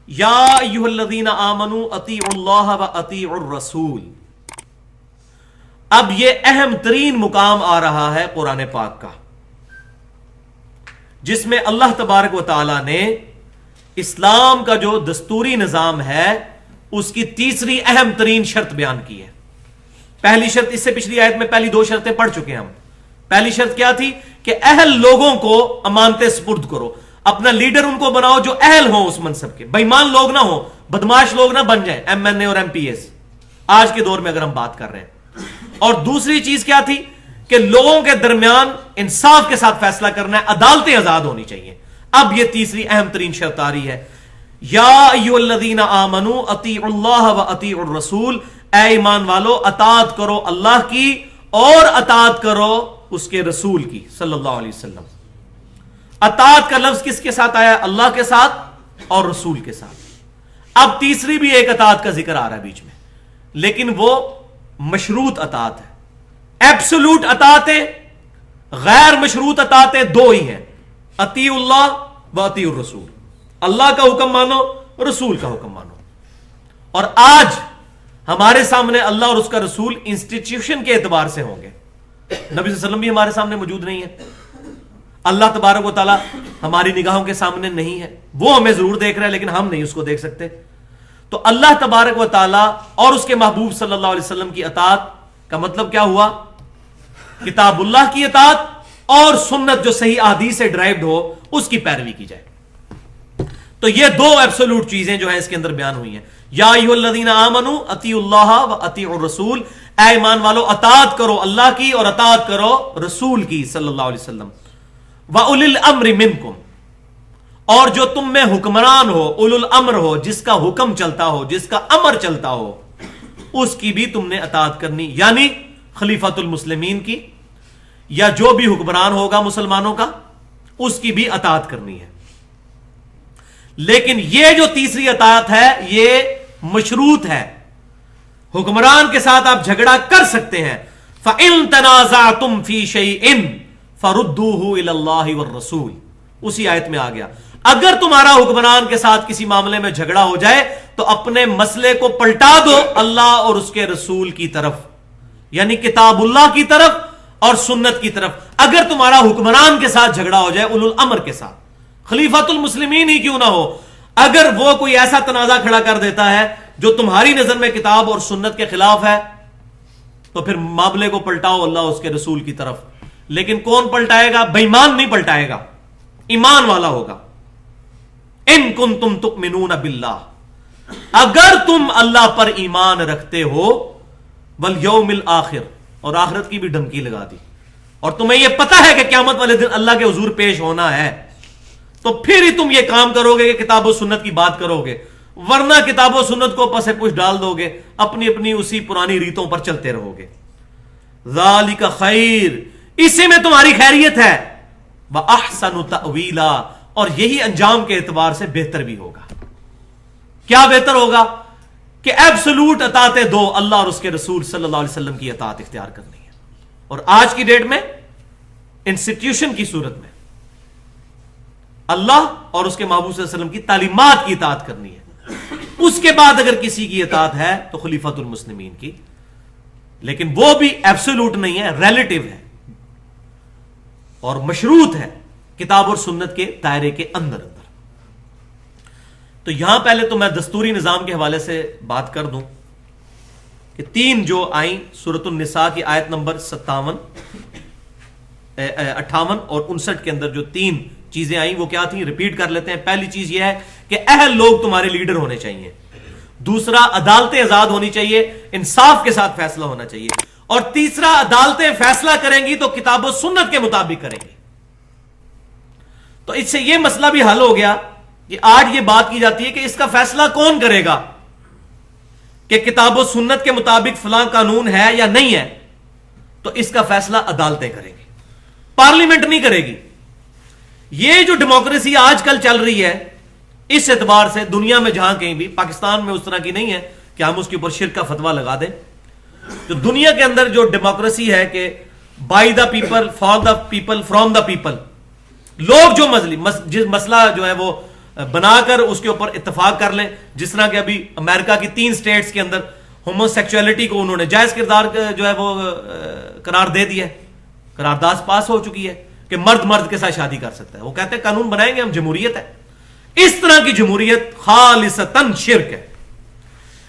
یا ایھا الذین آمنوا اطیعوا اللہ و اطیعوا الرسول. اب یہ اہم ترین مقام آ رہا ہے قرآن پاک کا، جس میں اللہ تبارک و تعالی نے اسلام کا جو دستوری نظام ہے اس کی تیسری اہم ترین شرط بیان کی ہے. پہلی شرط اس سے پچھلی آیت میں پہلی دو شرطیں پڑھ چکے ہیں ہم. پہلی شرط کیا تھی کہ اہل لوگوں کو امانتیں سپرد کرو، اپنا لیڈر ان کو بناؤ جو اہل ہوں اس منصب کے، بے ایمان لوگ نہ ہوں، بدماش لوگ نہ بن جائیں، ایم این اے اور ایم پی ایس آج کے دور میں اگر ہم بات کر رہے ہیں. اور دوسری چیز کیا تھی کہ لوگوں کے درمیان انصاف کے ساتھ فیصلہ کرنا ہے، عدالتیں آزاد ہونی چاہیے. اب یہ تیسری اہم ترین شرط آ رہی ہے، یا ایھا الذین آمنوا اطیعوا اللہ و اطیعوا الرسول. اے ایمان والو اطاعت کرو اللہ کی اور اطاعت کرو اس کے رسول کی صلی اللہ علیہ وسلم. اطاعت کا لفظ کس کے ساتھ آیا؟ اللہ کے ساتھ اور رسول کے ساتھ. اب تیسری بھی ایک اطاعت کا ذکر آ رہا ہے بیچ میں، لیکن وہ مشروط اطاعت ہے. ایبسولوٹ اطاعتیں، غیر مشروط اطاعتیں دو ہی ہیں، اطیعوا اللہ و اطیعوا الرسول. اللہ کا حکم مانو، رسول کا حکم مانو. اور آج ہمارے سامنے اللہ اور اس کا رسول انسٹیٹیوشن کے اعتبار سے ہوں گے. نبی صلی اللہ علیہ وسلم بھی ہمارے سامنے موجود نہیں ہے، اللہ تبارک و تعالیٰ ہماری نگاہوں کے سامنے نہیں ہے. وہ ہمیں ضرور دیکھ رہا ہے لیکن ہم نہیں اس کو دیکھ سکتے. تو اللہ تبارک و تعالیٰ اور اس کے محبوب صلی اللہ علیہ وسلم کی اطاعت کا مطلب کیا ہوا؟ کتاب اللہ کی اطاعت اور سنت جو صحیح احادیث سے ڈرائیوڈ ہو اس کی پیروی کی جائے. تو یہ دو ایبسولوٹ چیزیں جو ہیں اس کے اندر بیان ہوئی ہیں. یا ایھا الذین آمنوا اطیعوا اللہ و اطیعوا الرسول. اے ایمان والو اطاعت کرو اللہ کی اور اطاعت کرو رسول کی صلی اللہ علیہ وسلم. وَأُولِي الْأَمْرِ مِنْكُمْ. اور جو تم میں حکمران ہو، اولو الامر ہو، جس کا حکم چلتا ہو، جس کا امر چلتا ہو، اس کی بھی تم نے اطاعت کرنی، یعنی خلیفۃ المسلمین کی، یا جو بھی حکمران ہوگا مسلمانوں کا اس کی بھی اطاعت کرنی ہے. لیکن یہ جو تیسری اطاعت ہے یہ مشروط ہے. حکمران کے ساتھ آپ جھگڑا کر سکتے ہیں. فَإِن تَنَازَعْتُمْ فِي شَيْءٍ فَرُدُّوهُ إِلَى اللَّهِ وَالرَّسُولِ. اسی آیت میں آ گیا اگر تمہارا حکمران کے ساتھ کسی معاملے میں جھگڑا ہو جائے تو اپنے مسئلے کو پلٹا دو اللہ اور اس کے رسول کی طرف، یعنی کتاب اللہ کی طرف اور سنت کی طرف. اگر تمہارا حکمران کے ساتھ جھگڑا ہو جائے، اولو الامر کے ساتھ، خلیفۃ المسلمین ہی کیوں نہ ہو، اگر وہ کوئی ایسا تنازع کھڑا کر دیتا ہے جو تمہاری نظر میں کتاب اور سنت کے خلاف ہے، تو پھر معاملے کو پلٹاؤ اللہ اس کے رسول کی طرف. لیکن کون پلٹائے گا؟ بے ایمان نہیں پلٹائے گا، ایمان والا ہوگا. ان کنتم تؤمنون باللہ، اگر تم اللہ پر ایمان رکھتے ہو، والیوم الآخر، اور آخرت کی بھی دھمکی لگا دی، اور تمہیں یہ پتہ ہے کہ قیامت والے دن اللہ کے حضور پیش ہونا ہے، تو پھر ہی تم یہ کام کرو گے کہ کتاب و سنت کی بات کرو گے. ورنہ کتاب و سنت کو پس پش ڈال دو گے، اپنی اپنی اسی پرانی ریتوں پر چلتے رہو گے. ذالک خیر، اسی میں تمہاری خیریت ہے. وَأَحْسَنُ تَأْوِيلًا، اور یہی انجام کے اعتبار سے بہتر بھی ہوگا. کیا بہتر ہوگا؟ کہ ایبسولوٹ اطاعت دو، اللہ اور اس کے رسول صلی اللہ علیہ وسلم کی اطاعت اختیار کرنی ہے. اور آج کی ڈیٹ میں انسٹیٹیوشن کی صورت میں اللہ اور اس کے محبوب صلی اللہ علیہ وسلم کی تعلیمات کی اطاعت کرنی ہے. اس کے بعد اگر کسی کی اطاعت ہے تو خلیفۃ المسلمین کی، لیکن وہ بھی ایبسولوٹ نہیں ہے، ریلیٹیو ہے اور مشروط ہے کتاب اور سنت کے دائرے کے اندر. تو یہاں پہلے تو میں دستوری نظام کے حوالے سے بات کر دوں کہ تین جو آئیں سورۃ النساء کی آیت نمبر 58 اور 59 کے اندر جو تین چیزیں آئیں وہ کیا تھیں، ریپیٹ کر لیتے ہیں. پہلی چیز یہ ہے کہ اہل لوگ تمہارے لیڈر ہونے چاہیے. دوسرا، عدالتیں آزاد ہونی چاہیے، انصاف کے ساتھ فیصلہ ہونا چاہیے. اور تیسرا، عدالتیں فیصلہ کریں گی تو کتاب و سنت کے مطابق کریں گی. تو اس سے یہ مسئلہ بھی حل ہو گیا کہ آج یہ بات کی جاتی ہے کہ اس کا فیصلہ کون کرے گا کہ کتاب و سنت کے مطابق فلاں قانون ہے یا نہیں ہے. تو اس کا فیصلہ عدالتیں کریں گی، پارلیمنٹ نہیں کرے گی. یہ جو ڈیموکریسی آج کل چل رہی ہے اس اعتبار سے دنیا میں جہاں کہیں بھی، پاکستان میں اس طرح کی نہیں ہے کہ ہم اس کے اوپر شرک کا فتویٰ لگا دیں. جو دنیا کے اندر جو ڈیموکریسی ہے کہ by the people, for the people, from the people, لوگ جو مسئلہ جو ہے وہ بنا کر اس کے اوپر اتفاق کر لیں. جس طرح کہ ابھی امریکہ کی 3 اسٹیٹس کے اندر ہومو سیکچولیٹی کو انہوں نے جائز کردار جو ہے وہ قرار دے دیا ہے, قرارداد پاس ہو چکی ہے کہ مرد مرد کے ساتھ شادی کر سکتا ہے. وہ کہتے ہیں قانون بنائیں گے ہم, جمہوریت ہے. اس طرح کی جمہوریت خالصتاً شرک ہے.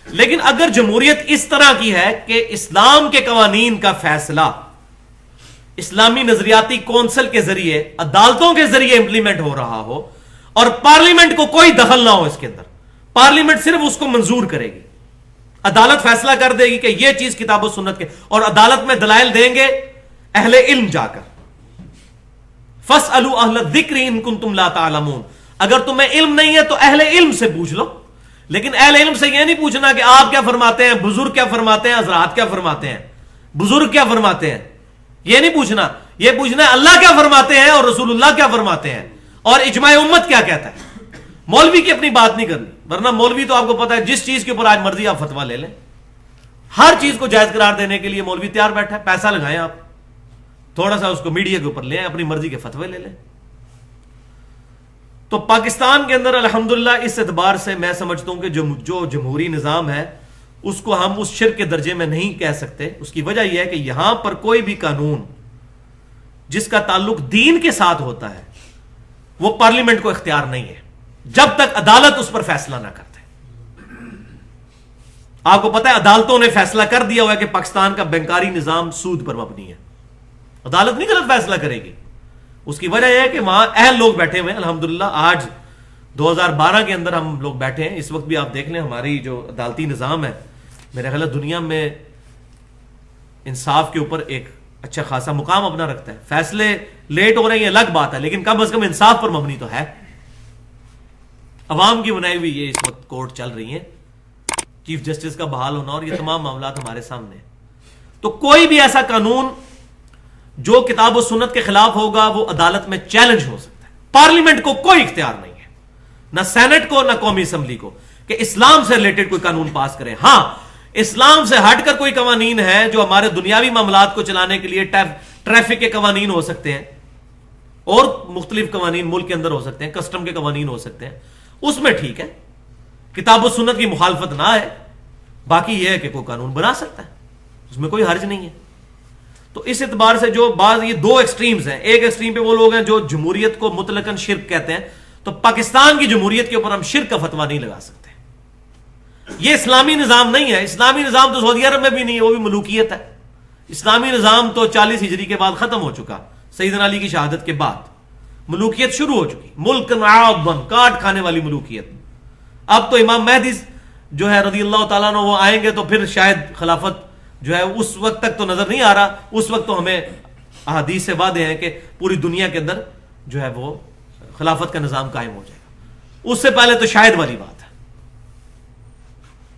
لیکن اگر جمہوریت اس طرح کی ہے کہ اسلام کے قوانین کا فیصلہ اسلامی نظریاتی کونسل کے ذریعے, عدالتوں کے ذریعے امپلیمنٹ ہو رہا ہو اور پارلیمنٹ کو کوئی دخل نہ ہو اس کے اندر, پارلیمنٹ صرف اس کو منظور کرے گی, عدالت فیصلہ کر دے گی کہ یہ چیز کتاب و سنت کے, اور عدالت میں دلائل دیں گے اہل علم جا کر, فاسألوا اہل الذکر ان کنتم لا تعلمون, اگر تمہیں علم نہیں ہے تو اہل علم سے پوچھ لو. لیکن اہل علم سے یہ نہیں پوچھنا کہ آپ کیا فرماتے ہیں, بزرگ کیا فرماتے ہیں, حضرات کیا فرماتے ہیں, بزرگ کیا فرماتے ہیں, یہ نہیں پوچھنا. یہ پوچھنا ہے اللہ کیا فرماتے ہیں اور رسول اللہ کیا فرماتے ہیں اور اجماع امت کیا کہتا ہے. مولوی کی اپنی بات نہیں کرنی, ورنہ مولوی تو آپ کو پتا ہے جس چیز کے اوپر آج مرضی آپ فتویٰ لے لیں, ہر چیز کو جائز قرار دینے کے لیے مولوی تیار بیٹھا ہے. پیسہ لگائیں آپ, تھوڑا سا اس کو میڈیا کے اوپر لیں, اپنی مرضی کے فتوے لے لیں. تو پاکستان کے اندر الحمدللہ اس اعتبار سے میں سمجھتا ہوں کہ جو جمہوری نظام ہے اس کو ہم اس شرک کے درجے میں نہیں کہہ سکتے. اس کی وجہ یہ ہے کہ یہاں پر کوئی بھی قانون جس کا تعلق دین کے ساتھ ہوتا ہے وہ پارلیمنٹ کو اختیار نہیں ہے جب تک عدالت اس پر فیصلہ نہ کرتے. آپ کو پتا ہے عدالتوں نے فیصلہ کر دیا ہوا ہے کہ پاکستان کا بینکاری نظام سود پر مبنی ہے. عدالت نہیں غلط فیصلہ کرے گی. اس کی وجہ یہ ہے کہ وہاں اہل لوگ بیٹھے ہوئے ہیں الحمدللہ. آج 2012 کے اندر ہم لوگ بیٹھے ہیں, اس وقت بھی آپ دیکھ لیں ہماری جو عدالتی نظام ہے میرے خیال دنیا میں انصاف کے اوپر ایک اچھا خاصا مقام اپنا رکھتا ہے. فیصلے لیٹ ہو رہے ہیں یہ الگ بات ہے, لیکن کم از کم انصاف پر مبنی تو ہے. عوام کی بنائی ہوئی یہ اس وقت کورٹ چل رہی ہیں, چیف جسٹس کا بحال ہونا اور یہ تمام معاملات ہمارے سامنے ہیں. تو کوئی بھی ایسا قانون جو کتاب و سنت کے خلاف ہوگا وہ عدالت میں چیلنج ہو سکتا ہے. پارلیمنٹ کو کوئی اختیار نہیں ہے, نہ سینٹ کو نہ قومی اسمبلی کو, کہ اسلام سے ریلیٹڈ کوئی قانون پاس کرے. ہاں اسلام سے ہٹ کر کوئی قوانین ہیں جو ہمارے دنیاوی معاملات کو چلانے کے لیے ٹریفک کے قوانین ہو سکتے ہیں اور مختلف قوانین ملک کے اندر ہو سکتے ہیں, کسٹم کے قوانین ہو سکتے ہیں, اس میں ٹھیک ہے کتاب و سنت کی مخالفت نہ ہے. باقی یہ ہے کہ کوئی قانون بنا سکتا ہے, اس میں کوئی حرج نہیں ہے. تو اس اعتبار سے جو بعض یہ دو ایکسٹریمز ہیں, ایک ایکسٹریم پہ وہ لوگ ہیں جو جمہوریت کو مطلقاً شرک کہتے ہیں, تو پاکستان کی جمہوریت کے اوپر ہم شرک کا فتویٰ نہیں لگا سکتے. یہ اسلامی نظام نہیں ہے. اسلامی نظام تو سعودی عرب میں بھی نہیں ہے, وہ بھی ملوکیت ہے. اسلامی نظام تو 40 ہجری کے بعد ختم ہو چکا, سیدنا علی کی شہادت کے بعد ملوکیت شروع ہو چکی, ملک عاضن کاٹ کھانے والی ملوکیت. اب تو امام مہدی جو ہے رضی اللہ تعالیٰ عنہ وہ آئیں گے تو پھر شاید خلافت جو ہے اس وقت تک تو نظر نہیں آ رہا. اس وقت تو ہمیں احادیث سے وعدے ہیں کہ پوری دنیا کے اندر جو ہے وہ خلافت کا نظام قائم ہو جائے گا. اس سے پہلے تو شاید والی بات ہے.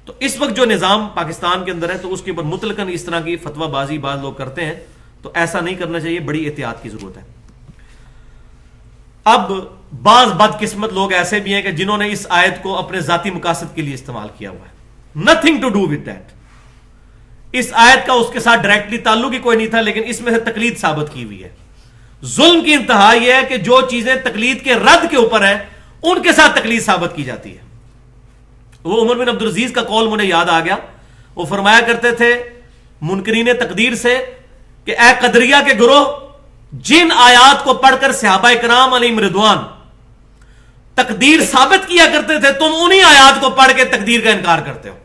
تو اس وقت جو نظام پاکستان کے اندر ہے تو اس کے اوپر مطلقاً اس طرح کی فتویٰ بازی بعض لوگ کرتے ہیں, تو ایسا نہیں کرنا چاہیے, بڑی احتیاط کی ضرورت ہے. اب بعض بدقسمت لوگ ایسے بھی ہیں کہ جنہوں نے اس آیت کو اپنے ذاتی مقاصد کے لیے استعمال کیا ہوا ہے. Nothing to do with that. اس آیت کا اس کے ساتھ ڈائریکٹلی تعلق ہی کوئی نہیں تھا, لیکن اس میں سے تقلید ثابت کی ہوئی ہے. ظلم کی انتہا یہ ہے کہ جو چیزیں تقلید کے رد کے اوپر ہیں ان کے ساتھ تقلید ثابت کی جاتی ہے. وہ عمر بن عبدالعزیز کا قول مجھے یاد آ گیا. وہ فرمایا کرتے تھے منکرین تقدیر سے کہ اے قدریہ کے گروہ, جن آیات کو پڑھ کر صحابہ کرام علیہم رضوان تقدیر ثابت کیا کرتے تھے, تم انہی آیات کو پڑھ کے تقدیر کا انکار کرتے ہو.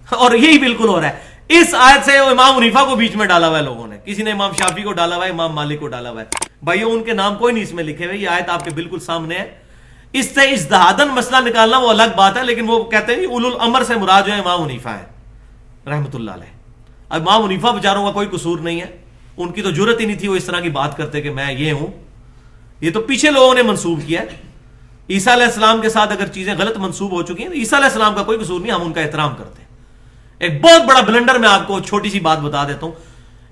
اور یہی بالکل ہو رہا ہے. اس آیت سے امام حنیفہ کو بیچ میں ڈالا ہوا ہے لوگوں نے, کسی نے امام شافعی کو ڈالا ہوا ہے, امام مالک کو ڈالا ہوا ہے. بھائیو ان کے نام کوئی نہیں اس میں لکھے ہوئے, یہ آیت آپ کے بالکل سامنے ہے. اس سے اجتہاداً مسئلہ نکالنا وہ الگ بات ہے, لیکن وہ کہتے ہیں اولو الامر سے مراد جو ہے امام حنیفہ ہے رحمۃ اللہ علیہ. اب امام حنیفہ بیچاروں کا کوئی قصور نہیں ہے, ان کی تو جرت ہی نہیں تھی وہ اس طرح کی بات کرتے کہ میں یہ ہوں. یہ تو پیچھے لوگوں نے منسوب کیا ہے. عیسیٰ علیہ السلام کے ساتھ اگر چیزیں غلط منسوب ہو چکی ہیں, عیسیٰ علیہ السلام کا کوئی قصور نہیں, ہم ان کا احترام کرتے ہیں. ایک بہت بڑا بلنڈر میں آپ کو چھوٹی سی بات بتا دیتا ہوں.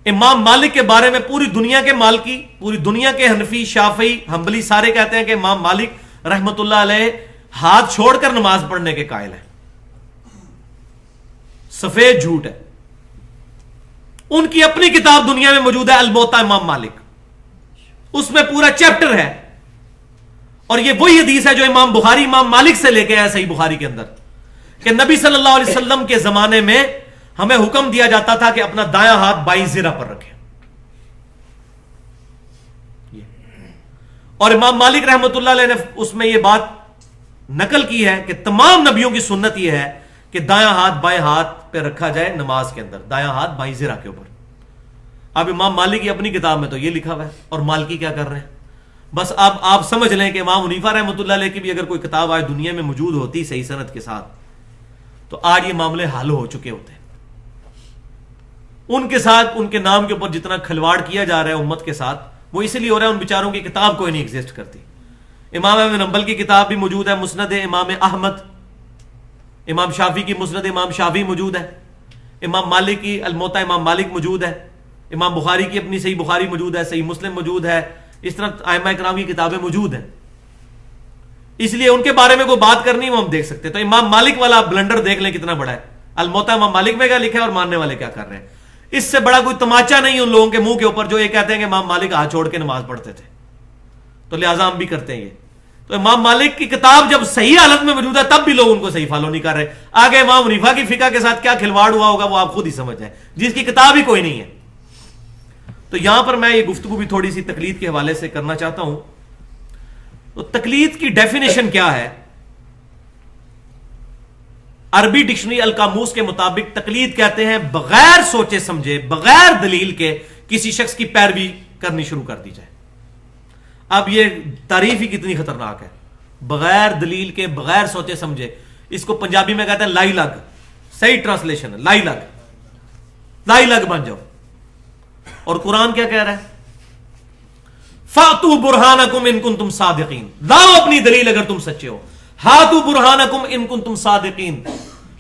امام مالک کے بارے میں پوری دنیا کے مالکی, پوری دنیا کے حنفی, شافعی, حنبلی سارے کہتے ہیں کہ امام مالک رحمت اللہ علیہ ہاتھ چھوڑ کر نماز پڑھنے کے قائل ہیں. سفید جھوٹ ہے. ان کی اپنی کتاب دنیا میں موجود ہے الموطا امام مالک, اس میں پورا چیپٹر ہے. اور یہ وہی حدیث ہے جو امام بخاری امام مالک سے لے کے آیا صحیح بخاری کے اندر کہ نبی صلی اللہ علیہ وسلم کے زمانے میں ہمیں حکم دیا جاتا تھا کہ اپنا دایاں ہاتھ بائیں زرہ پر رکھیں. اور امام مالک رحمۃ اللہ علیہ نے اس میں یہ بات نقل کی ہے کہ تمام نبیوں کی سنت یہ ہے کہ دایاں ہاتھ بائیں ہاتھ پہ رکھا جائے نماز کے اندر, دایاں ہاتھ بائیں زرہ کے اوپر. اب امام مالک کی اپنی کتاب میں تو یہ لکھا ہوا ہے, اور مالکی کیا کر رہے ہیں. بس اب آپ سمجھ لیں کہ امام حنیفہ رحمۃ اللہ علیہ کی بھی اگر کوئی کتاب آج دنیا میں موجود ہوتی صحیح سند کے ساتھ تو آج یہ معاملے حل ہو چکے ہوتے ہیں. ان کے ساتھ ان کے نام کے اوپر جتنا کھلواڑ کیا جا رہا ہے امت کے ساتھ وہ اس لیے ہو رہا ہے ان بیچاروں کی کتاب کوئی نہیں ایگزسٹ کرتی. امام احمد بن حنبل کی کتاب بھی موجود ہے, مسند امام احمد. امام شافعی کی مسند امام شافعی موجود ہے. امام مالک کی الموطا امام مالک موجود ہے. امام بخاری کی اپنی صحیح بخاری موجود ہے, صحیح مسلم موجود ہے. اس طرح ائمہ کرام کی کتابیں موجود ہیں. اس لیے ان کے بارے میں کوئی بات کرنی وہ ہم دیکھ سکتے. تو امام مالک والا بلنڈر دیکھ لیں کتنا بڑا ہے. الموطا امام مالک میں کیا لکھا ہے اور ماننے والے کیا کر رہے ہیں. اس سے بڑا کوئی تماچا نہیں ان لوگوں کے منہ کے اوپر جو یہ کہتے ہیں کہ امام مالک ہاتھ چھوڑ کے نماز پڑھتے تھے, تو لہٰذا ہم بھی کرتے ہیں یہ. تو امام مالک کی کتاب جب صحیح حالت میں موجود ہے تب بھی لوگ ان کو صحیح فالو نہیں کر رہے. آگے امام حنیفہ کی فقہ کے ساتھ کیا کھلواڑ ہوا ہوگا وہ آپ خود ہی سمجھ جائیں, جس کی کتاب ہی کوئی نہیں ہے. تو یہاں پر میں یہ گفتگو بھی تھوڑی سی تقلید کے حوالے سے کرنا چاہتا ہوں. تو تقلید کی ڈیفینیشن کیا ہے؟ عربی ڈکشنری القاموس کے مطابق تقلید کہتے ہیں بغیر سوچے سمجھے, بغیر دلیل کے کسی شخص کی پیروی کرنی شروع کر دی جائے. اب یہ تعریف ہی کتنی خطرناک ہے, بغیر دلیل کے, بغیر سوچے سمجھے. اس کو پنجابی میں کہتے ہیں لائی لگ. صحیح ٹرانسلیشن ہے لائی لگ, لائی لگ بن جاؤ. اور قرآن کیا کہہ رہا ہے؟ فَأْتُوا بُرْهَانَكُمْ إِن كُنتُمْ صَادِقِينَ, لاؤ اپنی دلیل اگر تم سچے ہو. ہاتھو برہانکم ان کنتم صادقین,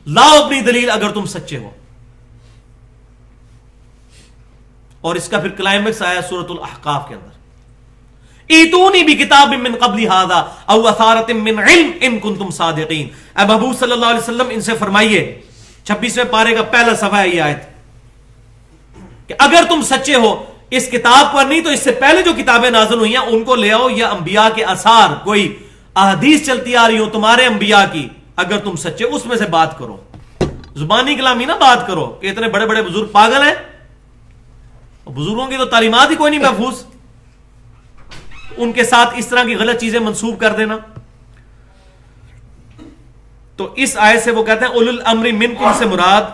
لاؤ اپنی دلیل اگر تم سچے ہو. اور اس کا پھر کلائمیکس آیا سورۃ الاحقاف کے اندر, ایتونی بکتاب من قبل ھذا او اثارۃ من علم ان کنتم صادقین. اے محبوب صلی اللہ علیہ وسلم ان سے فرمائیے, 26ویں پارے کا پہلا صفحہ ہے یہ آیت, کہ اگر تم سچے ہو اس کتاب پر نہیں تو اس سے پہلے جو کتابیں نازل ہوئی ہیں ان کو لے آؤ, یا انبیاء کے آثار, کوئی احادیث چلتی آ رہی ہو تمہارے انبیاء کی, اگر تم سچے اس میں سے بات کرو. زبانی کلامی نہ بات کرو کہ اتنے بڑے بڑے بزرگ پاگل ہیں, بزرگوں کی تو تعلیمات ہی کوئی نہیں محفوظ, ان کے ساتھ اس طرح کی غلط چیزیں منسوب کر دینا. تو اس آیت سے وہ کہتے ہیں اولو الامر منکم سے مراد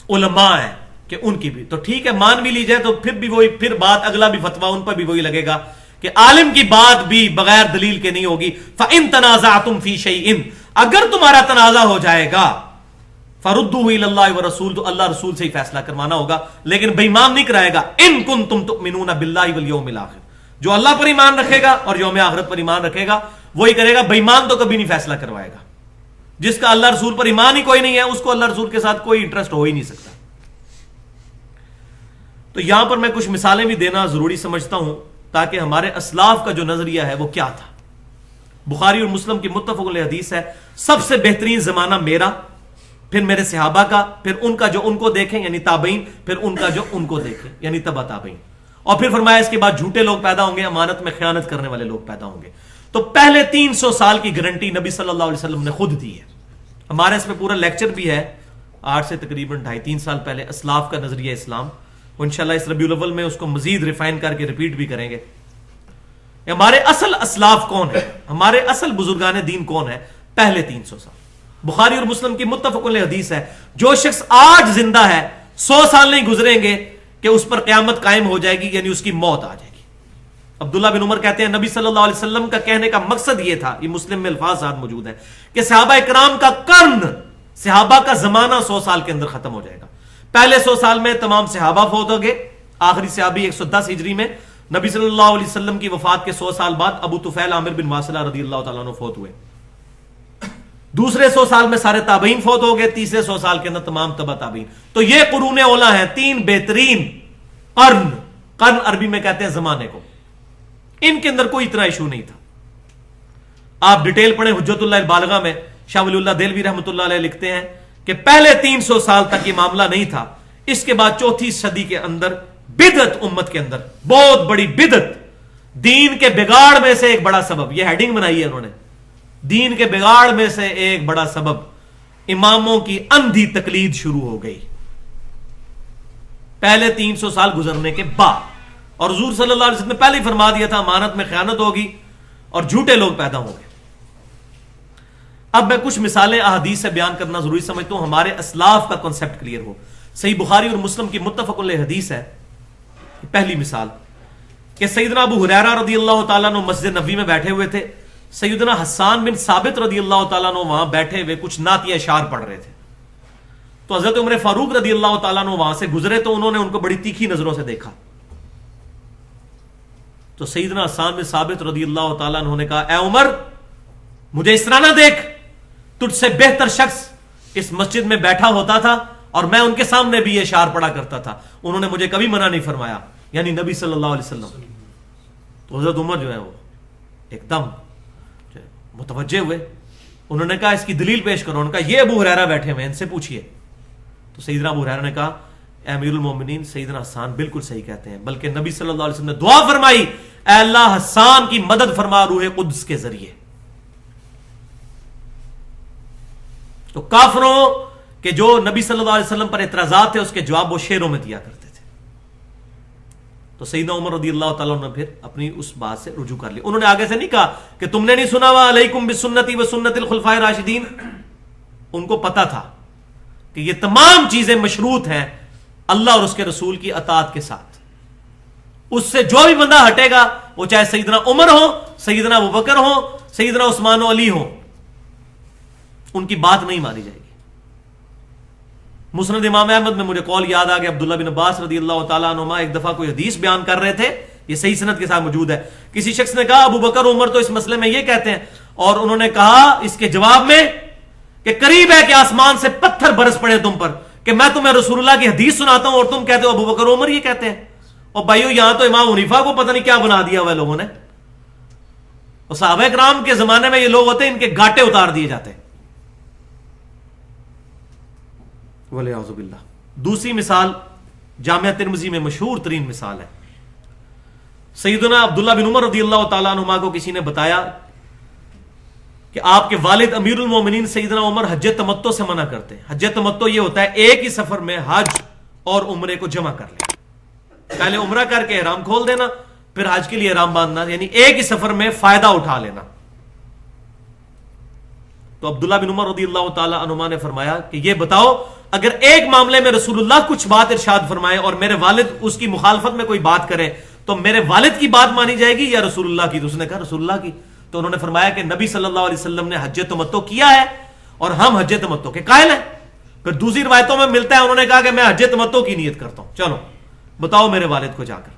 علماء ہیں کہ ان کی بھی تو ٹھیک ہے مان بھی لی جائے, تو پھر بھی وہی, پھر بات اگلا بھی فتویٰ ان پر بھی وہی لگے گا کہ عالم کی بات بھی بغیر دلیل کے نہیں ہوگی. فَإِن تَنَازَعْتُمْ فِي شَيْءٍ, اگر تمہارا تنازع ہو جائے گا, فَرُدُّوهُ إِلَى اللَّهِ وَرَسُولِهِ, تو اللہ رسول سے ہی فیصلہ کروانا ہوگا, لیکن بے ایمان نہیں کرائے گا. إِن كُنتُمْ تُؤْمِنُونَ بِاللَّهِ وَالْيَوْمِ الْآخِرِ, جو اللہ پر ایمان رکھے گا اور یوم آخرت پر ایمان رکھے گا وہی کرے گا. بے ایمان تو کبھی نہیں فیصلہ کروائے گا. جس کا اللہ رسول پر ایمان ہی کوئی نہیں ہے اس کو اللہ رسول کے ساتھ کوئی انٹرسٹ ہو ہی نہیں سکتا. تو یہاں پر میں کچھ مثالیں بھی دینا ضروری سمجھتا ہوں تاکہ ہمارے اسلاف کا جو نظریہ ہے وہ کیا تھا. بخاری اور مسلم کی متفق علیہ حدیث ہے, سب سے بہترین زمانہ میرا, پھر میرے صحابہ کا, پھر ان کا جو ان کو دیکھیں یعنی تابعین, پھر ان کا جو ان کو دیکھیں یعنی تبع تابعین, اور پھر فرمایا اس کے بعد جھوٹے لوگ پیدا ہوں گے, امانت میں خیانت کرنے والے لوگ پیدا ہوں گے. تو پہلے 300 سال کی گارنٹی نبی صلی اللہ علیہ وسلم نے خود دی ہے. ہمارے اس میں پورا لیکچر بھی ہے, آج سے تقریباً 2.5-3 سال پہلے, اسلاف کا نظریہ اسلام. انشاءاللہ اس ربیع الاول میں اس کو مزید ریفائن کر کے ریپیٹ بھی کریں گے. ہمارے اصل اسلاف کون ہے, ہمارے اصل بزرگان دین کون ہے؟ پہلے 300 سال. بخاری اور مسلم کی متفق علیہ حدیث ہے, جو شخص آج زندہ ہے 100 سال نہیں گزریں گے کہ اس پر قیامت قائم ہو جائے گی, یعنی اس کی موت آ جائے گی. عبداللہ بن عمر کہتے ہیں نبی صلی اللہ علیہ وسلم کا کہنے کا مقصد یہ تھا, یہ مسلم میں الفاظ ساتھ موجود ہیں, کہ صحابہ اکرام کا قرن, صحابہ کا زمانہ 100 سال کے اندر ختم ہو جائے گا. پہلے 100 سال میں تمام صحابہ فوت ہو گئے, آخری صحابی 110 ہجری میں, نبی صلی اللہ علیہ وسلم کی وفات کے 100 سال بعد ابو طفیل عامر بن واصلہ رضی اللہ تعالیٰ عنہ فوت ہوئے. دوسرے 100 سال میں سارے تابعین فوت ہو گئے, تیسرے 100 سال کے اندر تمام تبع تابعین. تو یہ قرون اولا ہیں, 3 بہترین قرن, قرن عربی میں کہتے ہیں زمانے کو, ان کے اندر کوئی اتنا ایشو نہیں تھا. آپ ڈیٹیل پڑھیں حجت اللہ البالغہ میں, شاہ ولی اللہ دہلوی رحمۃ اللہ علیہ لکھتے ہیں کہ پہلے 300 سال تک یہ معاملہ نہیں تھا. اس کے بعد 4تھی صدی کے اندر بدعت امت کے اندر بہت بڑی بدعت, دین کے بگاڑ میں سے ایک بڑا سبب، یہ ہیڈنگ بنائی ہے انہوں نے، دین کے بگاڑ میں سے ایک بڑا سبب اماموں کی اندھی تقلید شروع ہو گئی پہلے 300 سال گزرنے کے بعد. اور حضور صلی اللہ علیہ وسلم نے پہلے ہی فرما دیا تھا امانت میں خیانت ہوگی اور جھوٹے لوگ پیدا ہوں گے. اب میں کچھ مثالیں احادیث سے بیان کرنا ضروری سمجھتا ہوں ہمارے اسلاف کا کنسپٹ کلیئر ہو. صحیح بخاری اور مسلم کی متفق علیہ حدیث ہے. پہلی مثال کہ سیدنا ابو ہریرہ رضی اللہ تعالیٰ عنہ مسجد نبوی میں بیٹھے ہوئے تھے، سیدنا حسان بن ثابت رضی اللہ تعالیٰ عنہ وہاں بیٹھے ہوئے کچھ نعتیہ اشعار پڑھ رہے تھے. تو حضرت عمر فاروق رضی اللہ تعالیٰ عنہ وہاں سے گزرے تو انہوں نے ان کو بڑی تیکھی نظروں سے دیکھا. تو سیدنا حسان بن ثابت رضی اللہ تعالیٰ عنہ نے کہا اے عمر مجھے اس طرح نہ دیکھ، تجھ سے بہتر شخص اس مسجد میں بیٹھا ہوتا تھا اور میں ان کے سامنے بھی یہ اشعار پڑھا کرتا تھا، انہوں نے مجھے کبھی منع نہیں فرمایا، یعنی نبی صلی اللہ علیہ وسلم. تو حضرت عمر جو ہے وہ ایک دم متوجہ ہوئے، انہوں نے کہا اس کی دلیل پیش کرو. انہوں نے کہا یہ ابو ہریرہ بیٹھے ہوئے ان سے پوچھئے. تو سیدنا ابو ہریرہ نے کہا اے امیر المومنین سیدنا حسان بالکل صحیح کہتے ہیں، بلکہ نبی صلی اللہ علیہ وسلم نے دعا فرمائی اے اللہ حسان کی مدد فرما روح قدس کے ذریعے. تو کافروں کے جو نبی صلی اللہ علیہ وسلم پر اعتراضات تھے اس کے جواب وہ شعروں میں دیا کرتے تھے. تو سیدنا عمر رضی اللہ تعالیٰ نے پھر اپنی اس بات سے رجوع کر لی. انہوں نے آگے سے نہیں کہا کہ تم نے نہیں سنا ہوا علیکم بسنتی و سنت الخلفاء الراشدین. ان کو پتا تھا کہ یہ تمام چیزیں مشروط ہیں اللہ اور اس کے رسول کی اطاعت کے ساتھ. اس سے جو بھی بندہ ہٹے گا وہ چاہے سیدنا عمر ہو، سیدنا ابوبکر ہو، سیدنا عثمان و علی ہو، ان کی بات نہیں مانی جائے گی. مسند امام احمد میں مجھے قول یاد آ گیا، عبداللہ بن عباس رضی اللہ تعالیٰ عنہما ایک دفعہ کوئی حدیث بیان کر رہے تھے، یہ صحیح سند کے ساتھ موجود ہے. کسی شخص نے کہا ابو بکر عمر تو اس مسئلے میں یہ کہتے ہیں، اور انہوں نے کہا اس کے جواب میں کہ قریب ہے کہ آسمان سے پتھر برس پڑے تم پر کہ میں تمہیں رسول اللہ کی حدیث سناتا ہوں اور تم کہتے ہو ابو بکر عمر یہ کہتے ہیں. اور بھائیو یہاں تو امام حنیفہ کو پتہ نہیں کیا بنا دیا ہوا لوگوں نے. اور صحابہ کرام کے زمانے میں یہ لوگ ہوتے ہیں ان کے گاٹے اتار دیے جاتے ہیں. وَلِعَوْذُ بِاللَّہ. دوسری مثال جامعہ ترمذی میں مشہور ترین مثال ہے. سیدنا عبداللہ بن عمر رضی اللہ تعالیٰ عنہما کو کسی نے بتایا کہ آپ کے والد امیر المومنین سیدنا عمر حج تمتع سے منع کرتے ہیں. حج تمتع یہ ہوتا ہے ایک ہی سفر میں حج اور عمرے کو جمع کر لیں. پہلے عمرہ کر کے احرام کھول دینا پھر حج کے لیے احرام باندھنا، یعنی ایک ہی سفر میں فائدہ اٹھا لینا. تو عبداللہ بن عمر رضی اللہ تعالیٰ عنہما نے فرمایا کہ یہ بتاؤ اگر ایک معاملے میں رسول اللہ کچھ بات ارشاد فرمائے اور میرے والد اس کی مخالفت میں کوئی بات کرے تو میرے والد کی بات مانی جائے گی یا رسول اللہ کی؟ تو اس نے کہا رسول اللہ کی. تو انہوں نے فرمایا کہ نبی صلی اللہ علیہ وسلم نے حج تمتع کیا ہے اور ہم حج تمتع کے قائل ہیں. پھر دوسری روایتوں میں ملتا ہے انہوں نے کہا کہ میں حج تمتع کی نیت کرتا ہوں. چلو بتاؤ میرے والد کو جا کر.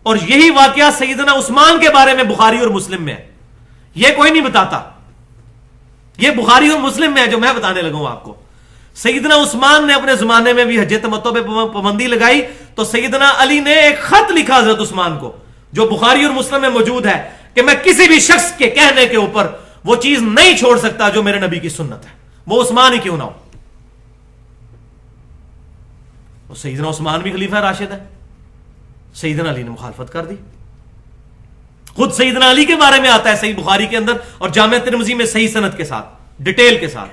اور یہی واقعہ سیدنا عثمان کے بارے میں بخاری اور مسلم میں ہے. یہ کوئی نہیں بتاتا، یہ بخاری اور مسلم میں ہے جو میں بتانے لگا ہوں آپ کو. سیدنا عثمان نے اپنے زمانے میں بھی حج تمتع پہ پابندی لگائی تو سیدنا علی نے ایک خط لکھا حضرت عثمان کو جو بخاری اور مسلم میں موجود ہے کہ میں کسی بھی شخص کے کہنے کے اوپر وہ چیز نہیں چھوڑ سکتا جو میرے نبی کی سنت ہے، وہ عثمان ہی کیوں نہ ہو. سیدنا عثمان بھی خلیفہ راشد ہے، سیدنا علی نے مخالفت کر دی. خود سیدنا علی کے بارے میں آتا ہے صحیح بخاری کے اندر اور جامعہ ترمذی میں صحیح سند کے ساتھ ڈیٹیل کے ساتھ.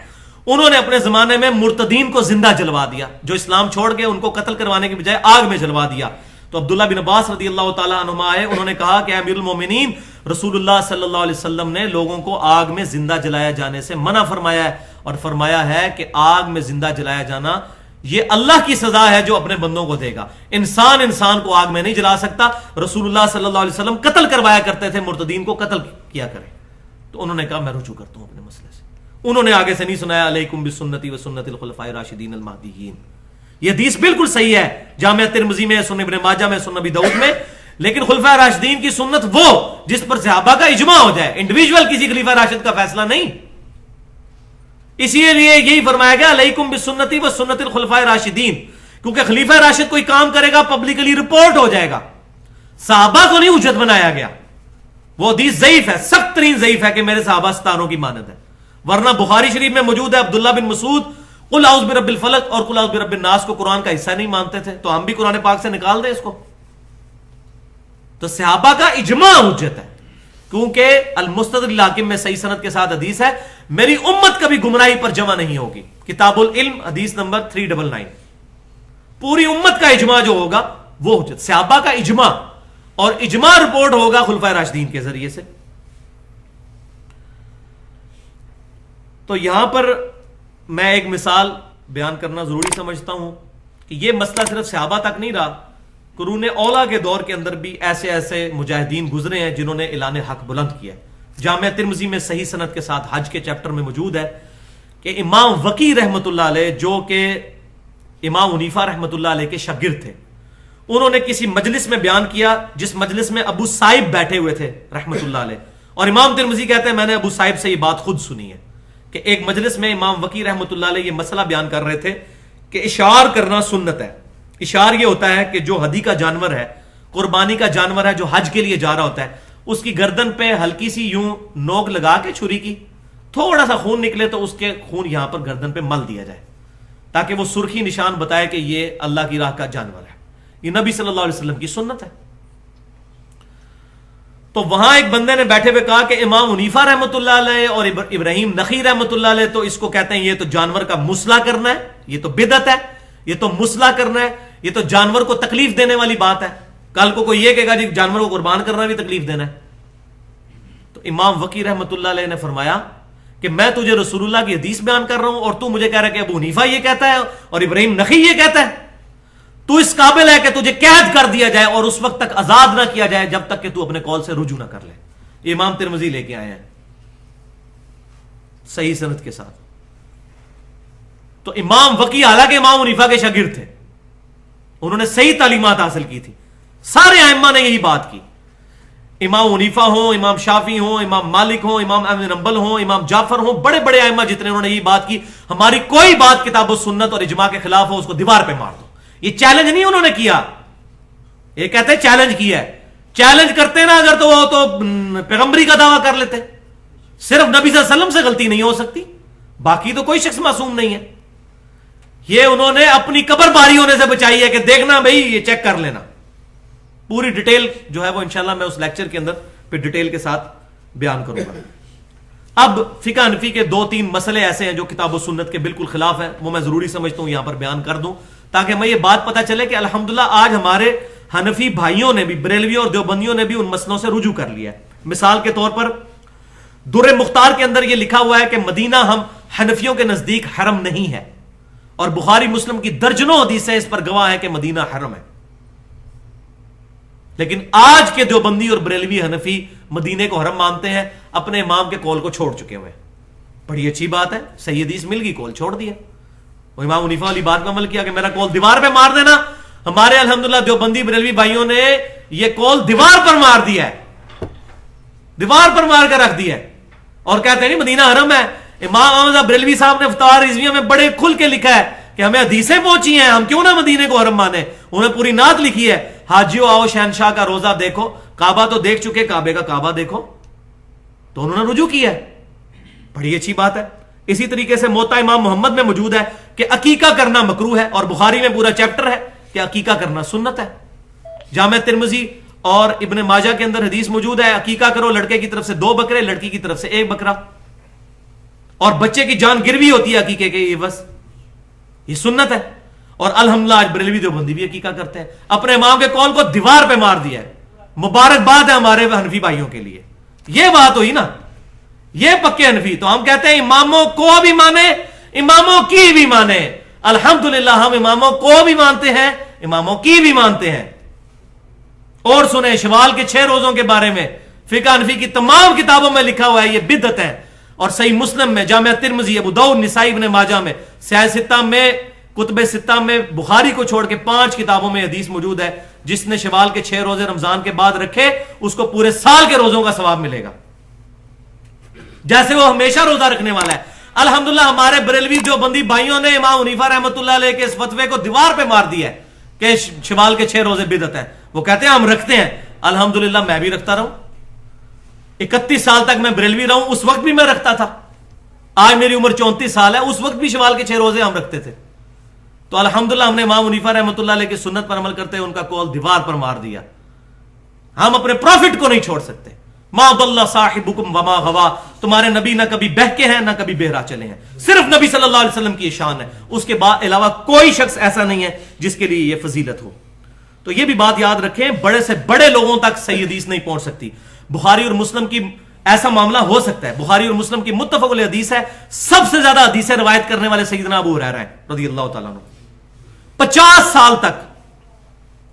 انہوں نے اپنے زمانے میں مرتدین کو زندہ جلوا دیا، جو اسلام چھوڑ گئے ان کو قتل کروانے کے بجائے آگ میں جلوا دیا. تو عبداللہ بن عباس رضی اللہ تعالیٰ عنہما آئے، انہوں نے کہا کہ امیر المومنین رسول اللہ صلی اللہ علیہ وسلم نے لوگوں کو آگ میں زندہ جلایا جانے سے منع فرمایا ہے اور فرمایا ہے کہ آگ میں زندہ جلایا جانا یہ اللہ کی سزا ہے جو اپنے بندوں کو دے گا. انسان کو آگ میں نہیں جلا سکتا. رسول اللہ صلی اللہ علیہ وسلم قتل کروایا کرتے تھے، مرتدین کو قتل کیا کرے. تو انہوں نے کہا میں رجوع کرتا ہوں اپنے مسئلے سے. انہوں نے آگے سے نہیں سنایا علیکم بسنتی و سنت الخلفاء الراشدین المہدیین. یہ حدیث بالکل صحیح ہے، جامعہ ترمذی میں، سنن ابن ماجہ میں، سنن ابی داؤد میں. لیکن خلفاء راشدین کی سنت وہ جس پر صحابہ کا اجماع ہو جائے، انڈیویجول کسی خلیفہ راشد کا فیصلہ نہیں. اسی لیے یہی فرمایا گیا علیکم بسنتی و سنت الخلفاء الراشدین، کیونکہ خلیفہ راشد کوئی کام کرے گا پبلکلی رپورٹ ہو جائے گا. صحابہ کو نہیں حجت بنایا گیا. وہ حدیث ضعیف ہے، سخت ترین ضعیف ہے کہ میرے صحابہ ستاروں کی مانند ہے. ورنہ بخاری شریف میں موجود ہے عبداللہ بن مسعود قل اعوذ برب الفلق اور قل اعوذ برب الناس کو قرآن کا حصہ نہیں مانتے تھے، تو ہم بھی قرآن پاک سے نکال دیں اس کو. تو صحابہ کا اجماع حجت ہے، کیونکہ المستدرک للحاکم میں صحیح سند کے ساتھ حدیث ہے، میری امت کبھی گمراہی پر جمع نہیں ہوگی، کتاب العلم حدیث نمبر 399۔ پوری امت کا اجماع جو ہوگا وہ حجت، صحابہ کا اجماع، اور اجماع رپورٹ ہوگا خلفائے راشدین کے ذریعے سے۔ تو یہاں پر میں ایک مثال بیان کرنا ضروری سمجھتا ہوں کہ یہ مسئلہ صرف صحابہ تک نہیں رہا، قرون اولیٰ کے دور کے اندر بھی ایسے ایسے مجاہدین گزرے ہیں جنہوں نے اعلان حق بلند کیا۔ جامعہ ترمذی میں صحیح سند کے ساتھ حج کے چیپٹر میں موجود ہے کہ امام وقی رحمۃ اللہ علیہ، جو کہ امام حنیفہ رحمۃ اللہ علیہ کے شاگرد تھے، انہوں نے کسی مجلس میں بیان کیا جس مجلس میں ابو صائب بیٹھے ہوئے تھے رحمۃ اللہ علیہ، اور امام ترمذی کہتے ہیں میں نے ابو صائب سے یہ بات خود سنی ہے کہ ایک مجلس میں امام وقی رحمۃ اللہ علیہ یہ مسئلہ بیان کر رہے تھے کہ اشعار کرنا سنت ہے۔ اشعار یہ ہوتا ہے کہ جو ہدی کا جانور ہے، قربانی کا جانور ہے، جو حج کے لیے جا رہا ہوتا ہے، اس کی گردن پہ ہلکی سی یوں نوک لگا کے چھری کی تھوڑا سا خون نکلے تو اس کے خون یہاں پر گردن پہ مل دیا جائے، تاکہ وہ سرخی نشان بتائے کہ یہ اللہ کی راہ کا جانور ہے۔ یہ نبی صلی اللہ علیہ وسلم کی سنت ہے۔ تو وہاں ایک بندے نے بیٹھے ہوئے کہا کہ امام حنیفہ رحمۃ اللہ علیہ اور ابراہیم نخعی رحمۃ اللہ علیہ تو اس کو کہتے ہیں یہ تو جانور کا مسئلہ کرنا ہے، یہ تو بدعت ہے، یہ تو مسئلہ کرنا ہے، یہ تو جانور کو تکلیف دینے والی بات ہے، کل کو کوئی یہ کہے گا جی جانور کو قربان کرنا بھی تکلیف دینا ہے۔ تو امام وقی رحمۃ اللہ علیہ نے فرمایا کہ میں تجھے رسول اللہ کی حدیث بیان کر رہا ہوں اور تو مجھے کہہ رہا ہے کہ ابو حنیفہ یہ کہتا ہے اور ابراہیم نخعی یہ کہتا ہے، تو اس قابل ہے کہ تجھے قید کر دیا جائے اور اس وقت تک آزاد نہ کیا جائے جب تک کہ تو اپنے قول سے رجوع نہ کر لے۔ یہ امام ترمذی لے کے آئے ہیں صحیح سند کے ساتھ۔ تو امام وقی حالانکہ امام حنیفہ کے شاگرد تھے، انہوں نے صحیح تعلیمات حاصل کی تھی، سارے ائمہ نے یہی بات کی، امام حنیفہ ہوں، امام شافعی ہوں، امام مالک ہوں، امام احمد بن حنبل ہوں، امام جعفر ہوں، بڑے بڑے ائمہ جتنے، انہوں نے یہی بات کی، ہماری کوئی بات کتاب و سنت اور اجماع کے خلاف ہو اس کو دیوار پہ مار دو۔ یہ چیلنج نہیں انہوں نے کیا، یہ کہتے ہیں چیلنج کیا ہے، چیلنج کرتے نا اگر تو وہ تو پیغمبری کا دعویٰ کر لیتے، صرف نبی صلی اللہ علیہ وسلم سے غلطی نہیں ہو سکتی، باقی تو کوئی شخص معصوم نہیں ہے۔ یہ انہوں نے اپنی قبر باری ہونے سے بچائی ہے کہ دیکھنا بھائی یہ چیک کر لینا۔ پوری ڈیٹیل جو ہے وہ انشاءاللہ میں اس لیکچر کے اندر پھر ڈیٹیل کے ساتھ بیان کروں گا۔ اب فقہ حنفی کے 2-3 مسئلے ایسے ہیں جو کتاب و سنت کے بالکل خلاف ہیں، وہ میں ضروری سمجھتا ہوں یہاں پر بیان کر دوں تاکہ میں یہ بات پتہ چلے کہ الحمدللہ آج ہمارے حنفی بھائیوں نے بھی، بریلویوں اور دیوبندیوں نے بھی ان مسئلوں سے رجوع کر لیا ہے۔ مثال کے طور پر در مختار کے اندر یہ لکھا ہوا ہے کہ مدینہ ہم حنفیوں کے نزدیک حرم نہیں ہے، اور بخاری مسلم کی درجنوں حدیثیں اس پر گواہ ہیں کہ مدینہ حرم ہے، لیکن آج کے دیوبندی اور بریلوی حنفی مدینے کو حرم مانتے ہیں، اپنے امام کے قول کو چھوڑ چکے ہوئے ہیں۔ بڑی اچھی بات ہے، صحیح حدیث مل گئی، قول چھوڑ دیا، وہ امام حنیفہ والی بات پہ عمل کیا کہ میرا قول دیوار پہ مار دینا۔ ہمارے الحمدللہ دیوبندی بریلوی بھائیوں نے یہ قول دیوار پر مار دیا ہے، دیوار پر مار کر رکھ دیا ہے، اور کہتے ہیں نہیں مدینہ حرم ہے۔ امام احمد بریلوی صاحب نے فتاوی رضویہ میں بڑے کھل کے لکھا ہے کہ ہمیں حدیثیں پہنچی ہیں، ہم کیوں نہ مدینے کو حرم مانے۔ انہوں نے پوری نعت لکھی ہے، حاجیو آؤ شہنشاہ کا روزہ دیکھو، کعبہ تو دیکھ چکے، کعبے کا کعبہ دیکھو، تو انہوں نے رجوع کیا ہے، بڑی اچھی بات ہے۔ اسی طریقے سے موطا امام محمد میں موجود ہے کہ عقیقہ کرنا مکروہ ہے، اور بخاری میں پورا چیپٹر ہے کہ عقیقہ کرنا سنت ہے۔ جامع ترمذی اور ابن ماجہ کے اندر حدیث موجود ہے، عقیقہ کرو، لڑکے کی طرف سے 2 بکرے، لڑکی کی طرف سے 1 بکرا، اور بچے کی جان گروی ہوتی ہے عقیقے کے، یہ بس یہ سنت ہے۔ اور الحمدللہ آج بریلوی دیوبندی بھی عقیقہ کرتے ہیں، اپنے امام کے قول کو دیوار پہ مار دیا ہے۔ مبارکباد ہے ہمارے حنفی بھائیوں کے لیے، یہ بات ہوئی نا، یہ پکے حنفی۔ تو ہم کہتے ہیں اماموں کو بھی مانے، اماموں کی بھی مانے، الحمدللہ ہم اماموں کو بھی مانتے ہیں، اماموں کی بھی مانتے ہیں۔ اور سنیں شوال کے 6 روزوں کے بارے میں فقہ حنفی کی تمام کتابوں میں لکھا ہوا ہے یہ بدعت ہے، اور صحیح مسلم میں، جامع ترمذی، ابو داؤد، نسائی، ابن ماجہ میں، سیاہ ستہ میں، کتب ستہ میں، بخاری کو چھوڑ کے 5 کتابوں میں حدیث موجود ہے، جس نے شوال کے 6 روزے رمضان کے بعد رکھے اس کو پورے سال کے روزوں کا ثواب ملے گا، جیسے وہ ہمیشہ روزہ رکھنے والا ہے۔ الحمدللہ ہمارے بریلوی دیوبندی بھائیوں نے امام حنیفہ رحمۃ اللہ علیہ کے اس فتوے کو دیوار پہ مار دیا ہے کہ شوال کے 6 روزے بدعت ہے۔ وہ کہتے ہیں ہم رکھتے ہیں، الحمدللہ میں بھی رکھتا رہوں، 31 سال تک میں بریلوی رہوں، اس وقت بھی میں رکھتا تھا، آج میری عمر 34 سال ہے، اس وقت بھی شوال کے 6 روزے ہم رکھتے تھے۔ تو الحمدللہ ہم نے امام حنیفہ رحمۃ اللہ علیہ کی سنت پر عمل کرتے ہیں، ان کا قول دیوار پر مار دیا۔ ہم اپنے پروفٹ کو نہیں چھوڑ سکتے. ما ضل صاحبکم وما غوا, تمہارے نبی نہ کبھی بہکے ہیں نہ کبھی بہرا چلے ہیں. صرف نبی صلی اللہ علیہ وسلم کی یہ شان ہے, اس کے بعد علاوہ کوئی شخص ایسا نہیں ہے جس کے لیے یہ فضیلت ہو. تو یہ بھی بات یاد رکھیں, بڑے سے بڑے لوگوں تک صحیح حدیث نہیں پہنچ سکتی. بخاری اور مسلم کی ایسا معاملہ ہو سکتا ہے, بخاری اور مسلم کی متفق علیہ حدیث ہے, سب سے زیادہ حدیثیں روایت کرنے والے سیدنا ابو ہریرہ ہیں رضی اللہ تعالیٰ عنہ. 50 سال تک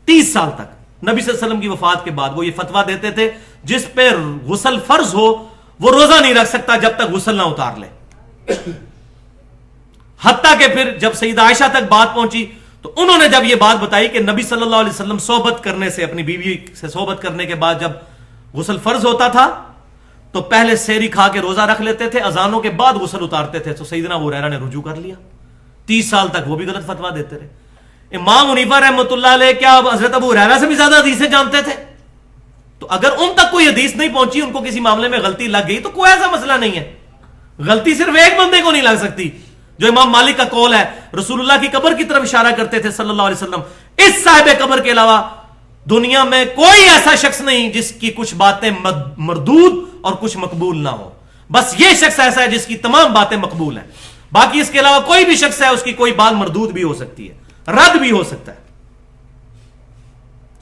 30 سال تک نبی صلی اللہ علیہ وسلم کی وفات کے بعد وہ یہ فتویٰ دیتے تھے جس پہ غسل فرض ہو وہ روزہ نہیں رکھ سکتا جب تک غسل نہ اتار لے. حتیٰ کہ پھر جب سیدہ عائشہ تک بات پہنچی تو انہوں نے جب یہ بات بتائی کہ نبی صلی اللہ علیہ وسلم صحبت کرنے سے, اپنی بیوی سے صحبت کرنے کے بعد جب غسل فرض ہوتا تھا تو پہلے سحری کھا کے روزہ رکھ لیتے تھے, اذانوں کے بعد غسل اتارتے تھے. تو سیدنا ابو ہریرہ نے رجوع کر لیا. 30 سال تک وہ بھی غلط فتویٰ دیتے رہے. امام حنیفہ رحمۃ اللہ علیہ کیا حضرت ابو ہریرہ سے بھی زیادہ حدیثیں جانتے تھے؟ تو اگر ان تک کوئی حدیث نہیں پہنچی, ان کو کسی معاملے میں غلطی لگ گئی تو کوئی ایسا مسئلہ نہیں ہے. غلطی صرف ایک بندے کو نہیں لگ سکتی. جو امام مالک کا قول ہے, رسول اللہ کی قبر کی طرف اشارہ کرتے تھے صلی اللہ علیہ وسلم, اس صاحب قبر کے علاوہ دنیا میں کوئی ایسا شخص نہیں جس کی کچھ باتیں مردود اور کچھ مقبول نہ ہو. بس یہ شخص ایسا ہے جس کی تمام باتیں مقبول ہیں. باقی اس کے علاوہ کوئی بھی شخص ہے اس کی کوئی بات مردود بھی ہو سکتی ہے, رد بھی ہو سکتا ہے.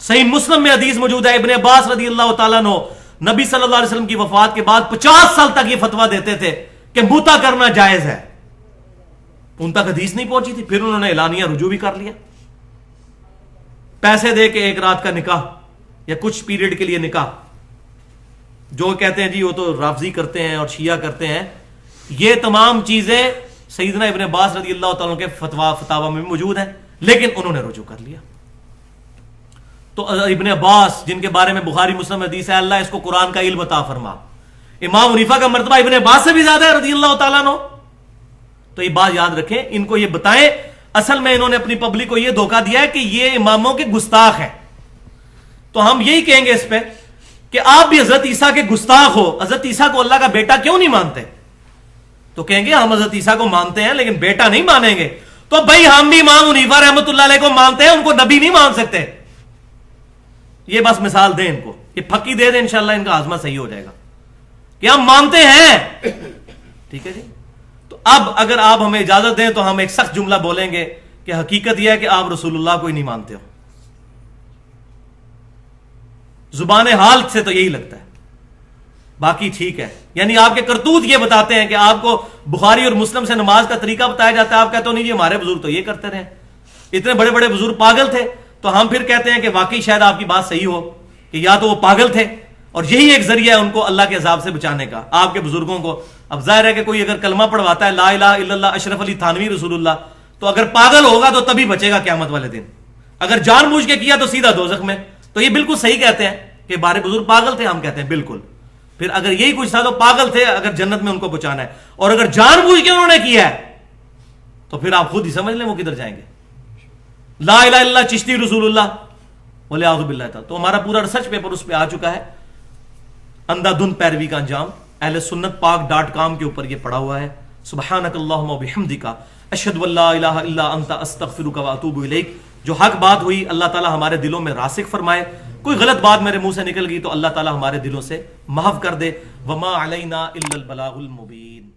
صحیح مسلم میں حدیث موجود ہے, ابن عباس رضی اللہ تعالیٰ عنہ نبی صلی اللہ علیہ وسلم کی وفات کے بعد 50 سال تک یہ فتویٰ دیتے تھے کہ موتا کرنا جائز ہے. ان تک حدیث نہیں پہنچی تھی, پھر انہوں نے اعلانیہ رجوع بھی کر لیا. پیسے دے کے ایک رات کا نکاح یا کچھ پیریڈ کے لیے نکاح, جو کہتے ہیں جی وہ تو رافضی کرتے ہیں اور شیعہ کرتے ہیں, یہ تمام چیزیں سیدنا ابن عباس رضی اللہ تعالیٰ کے فتاوی میں موجود ہیں, لیکن انہوں نے رجوع کر لیا. تو ابن عباس جن کے بارے میں بخاری مسلم حدیث ہے اللہ اس کو قرآن کا علم عطا فرما, امام حنیفہ کا مرتبہ ابن عباس سے بھی زیادہ ہے رضی اللہ تعالیٰ عنہ. تو یہ بات یاد رکھیں, ان کو یہ بتائیں. اصل میں انہوں نے اپنی پبلک کو یہ دھوکہ دیا ہے کہ یہ اماموں کے گستاخ ہیں. تو ہم یہی کہیں گے اس پہ کہ آپ بھی حضرت عیسیٰ کے گستاخ ہو, حضرت عیسیٰ کو اللہ کا بیٹا کیوں نہیں مانتے؟ تو کہیں گے ہم حضرت عیسیٰ کو مانتے ہیں لیکن بیٹا نہیں مانیں گے. تو بھائی ہم بھی امام حنیفہ رحمۃ اللہ علیہ کو مانتے ہیں, ان کو نبی نہیں مان سکتے. یہ بس مثال دیں ان کو, یہ پھکی دے دیں, انشاءاللہ ان کا ہاضمہ صحیح ہو جائے گا کہ ہم مانتے ہیں. ٹھیک ہے جی. تو اب اگر آپ ہمیں اجازت دیں تو ہم ایک سخت جملہ بولیں گے کہ حقیقت یہ ہے کہ آپ رسول اللہ کو ہی نہیں مانتے ہو. زبان حال سے تو یہی لگتا ہے, باقی ٹھیک ہے. یعنی آپ کے کرتوت یہ بتاتے ہیں کہ آپ کو بخاری اور مسلم سے نماز کا طریقہ بتایا جاتا ہے, آپ کہتے ہو نہیں جی ہمارے بزرگ تو یہ کرتے رہے, اتنے بڑے بڑے بزرگ پاگل تھے. تو ہم پھر کہتے ہیں کہ واقعی شاید آپ کی بات صحیح ہو کہ یا تو وہ پاگل تھے اور یہی ایک ذریعہ ہے ان کو اللہ کے عذاب سے بچانے کا, آپ کے بزرگوں کو. اب ظاہر ہے کہ کوئی اگر کلمہ پڑھواتا ہے لا الہ الا اللہ اشرف علی تھانوی رسول اللہ, تو اگر پاگل ہوگا تو تبھی بچے گا قیامت والے دن. اگر جان بوجھ کے کیا تو سیدھا دوزخ میں. تو یہ بالکل صحیح کہتے ہیں کہ بارے بزرگ پاگل تھے, ہم کہتے ہیں بالکل. پھر اگر یہی کچھ تھا تو پاگل تھے اگر جنت میں ان کو پہنچانا ہے, اور اگر جان بوجھ کے انہوں نے کیا ہے تو پھر آپ خود ہی سمجھ لیں وہ کدھر جائیں گے. لا الہ الا اللہ چشتی رسول اللہ ولیاعوذ باللہ تعالی. تو ہمارا پورا ریسرچ پیپر اس پہ آ چکا ہے, اندھا دھند پیروی کا انجام, اہل سنت پاک.com کے اوپر یہ پڑا ہوا ہے. سبحانک اللہم و بحمدک اشہد ان لا الہ الا انت استغفرک و اتوب الیک. جو حق بات ہوئی اللہ تعالی ہمارے دلوں میں راسخ فرمائے, کوئی غلط بات میرے منہ سے نکل گئی تو اللہ تعالی ہمارے دلوں سے محو کر دے. وما علینا الا البلاغ المبین.